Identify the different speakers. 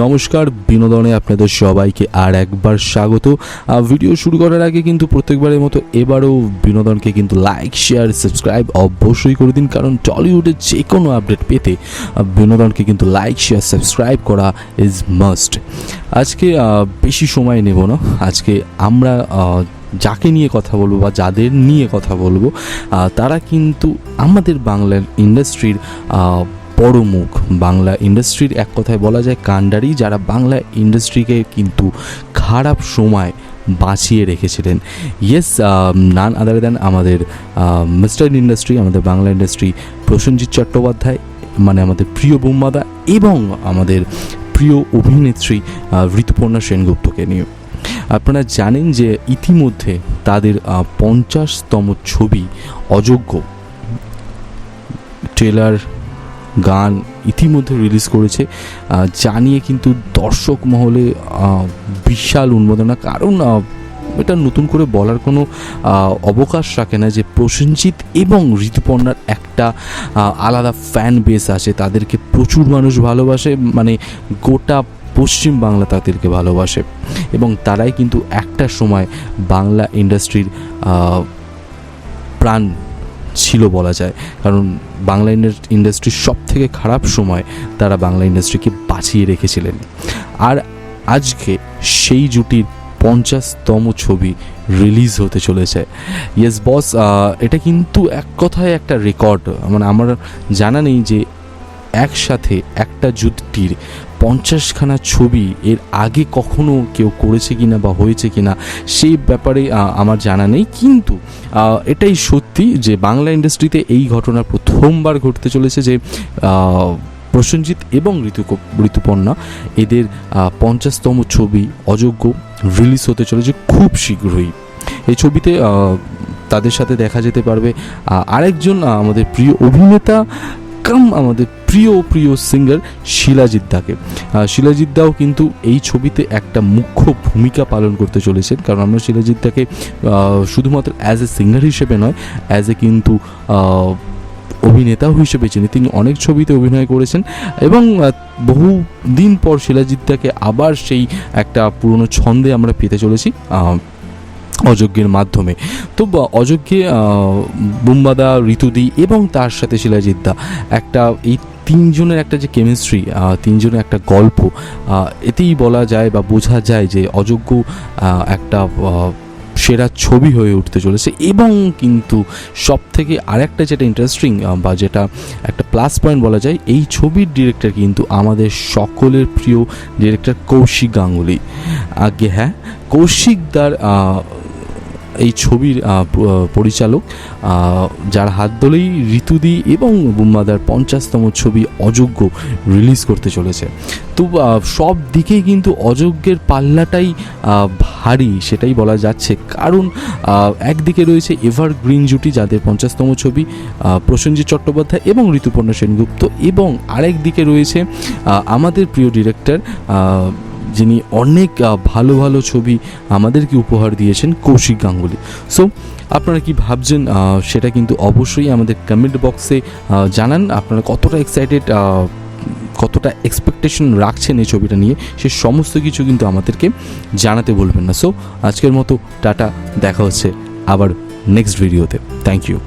Speaker 1: নমস্কার, বিনোদনে আপনাদের সবাইকে আর একবার স্বাগত। ভিডিও শুরু করার আগে কিন্তু প্রত্যেকবারের মতো এবারও বিনোদনকে কিন্তু লাইক, শেয়ার, সাবস্ক্রাইব অবশ্যই করে দিন, কারণ টলিউডের যে কোনো আপডেট পেতে বিনোদনকে কিন্তু লাইক, শেয়ার, সাবস্ক্রাইব করা ইজ মাস্ট। আজকে বেশি সময় নেব না। আজকে আমরা যাকে নিয়ে কথা বলবো বা যাদের নিয়ে কথা বলবো তারা কিন্তু আমাদের বাংলার ইন্ডাস্ট্রির বড় মুখ, বাংলা ইন্ডাস্ট্রির এক কথায় বলা যায় কাণ্ডারি, যারা বাংলা ইন্ডাস্ট্রিকে কিন্তু খারাপ সময় বাঁচিয়ে রেখেছিলেন। ইয়েস, নান আদার দেন আমাদের মিস্টার ইন্ডাস্ট্রি, আমাদের বাংলা ইন্ডাস্ট্রি প্রসেনজিৎ চট্টোপাধ্যায়, মানে আমাদের প্রিয় বুম্বাদা, এবং আমাদের প্রিয় অভিনেত্রী ঋতুপর্ণা সেনগুপ্তকে নিয়ে। আপনারা জানেন যে ইতিমধ্যে তাদের 50তম ছবি অযোগ্য ট্রেলার, গান ইতিমধ্যে রিলিজ করেছে, জানিয়ে কিন্তু দর্শক মহলে বিশাল উন্মাদনা। কারণ এটা নতুন করে বলার কোনো অবকাশ রাখে না যে প্রসেনজিৎ এবং ঋতুপর্ণার একটা আলাদা ফ্যান বেস আছে, তাদেরকে প্রচুর মানুষ ভালোবাসে, মানে গোটা পশ্চিম বাংলা তাদেরকে ভালোবাসে, এবং তারাই কিন্তু একটা সময় বাংলা ইন্ডাস্ট্রির প্রাণ ছিল বলা যায়। কারণ বাংলা ইন্ডাস্ট্রির সব থেকে খারাপ সময় তারা বাংলা ইন্ডাস্ট্রিকে বাঁচিয়ে রেখেছিলেন। আর আজকে সেই জুটির 50তম ছবি রিলিজ হতে চলেছে। ইয়েস বস, এটা কিন্তু এক কথায় একটা রেকর্ড। মানে আমার জানা নেই যে একসাথে একটা জুটির 50খানা ছবি এর আগে কখনো কেউ করেছে কিনা বা হয়েছে কিনা সেই ব্যাপারে আমার জানা নেই, কিন্তু এটাই সত্যি যে বাংলা ইন্ডাস্ট্রিতে এই ঘটনা প্রথমবার ঘটতে চলেছে যে প্রসেনজিৎ এবং ঋতুপর্ণা এদের 50তম ছবি অযোগ্য রিলিজ হতে চলেছে খুব শীঘ্রই। এই ছবিতে তাদের সাথে দেখা যেতে পারবে আরেকজন আমাদের প্রিয় অভিনেতা কাম আমাদের প্রিয় সিঙ্গার শিলাজিৎ দাকে। শিলাজিৎ দাও কিন্তু এই ছবিতে একটা মুখ্য ভূমিকা পালন করতে চলেছেন, কারণ আমরা শিলাজিৎ দাকে শুধুমাত্র অ্যাজ এ সিঙ্গার হিসেবে নয়, অ্যাজ এ কিন্তু অভিনেতাও হিসেবে চিনি। তিনি অনেক ছবিতে অভিনয় করেছেন এবং বহু দিন পর শিলাজিৎ দাকে আবার সেই একটা পুরনো ছন্দে আমরা পেতে চলেছি অযোগ্যের মাধ্যমে। তো অযোগ্যে বুম্বাদা, ঋতুদি এবং তার সাথে শিলাজিৎ দা একটা এই তিনজনের একটা যে কেমিস্ট্রি, তিনজনের একটা গল্প, এতেই বলা যায় বা বোঝা যায় যে অযোগ্য একটা সেরা ছবি হয়ে উঠতে চলেছে। এবং কিন্তু সব থেকে আরেকটা যেটা ইন্টারেস্টিং বা যেটা একটা প্লাস পয়েন্ট বলা যায়, এই ছবির ডিরেক্টর কিন্তু আমাদের সকলের প্রিয় ডিরেক্টর কৌশিক গাঙ্গুলি। আগে হ্যাঁ, কৌশিকদার এই ছবির পরিচালক, যার হাত ধরেই ঋতুদি এবং বুম্বাদার 50তম ছবি অযোগ্য রিলিজ করতে চলেছে। তো সব দিকেই কিন্তু অযোগ্যের পাল্লাটাই ভারী, সেটাই বলা যাচ্ছে। কারণ একদিকে রয়েছে এভারগ্রিন জুটি, যাদের 50তম ছবি প্রসেনজিৎ চট্টোপাধ্যায় এবং ঋতুপর্ণা সেনগুপ্ত, এবং আরেক দিকে রয়েছে আমাদের প্রিয় ডিরেক্টর, যিনি অনেক ভালো ভালো ছবি আমাদেরকে উপহার দিয়েছেন, কৌশিক গাঙ্গুলি। সো আপনারা কি ভাবছেন সেটা কিন্তু অবশ্যই আমাদের কমেন্ট বক্সে জানান। আপনারা কতটা এক্সাইটেড, কতটা এক্সপেকটেশন রাখছেন এই ছবিটা নিয়ে, সে সমস্ত কিছু কিন্তু আমাদেরকে জানাতে বলবেন না। সো আজকের মতো টাটা, দেখা হচ্ছে আবার নেক্সট ভিডিওতে। Thank you.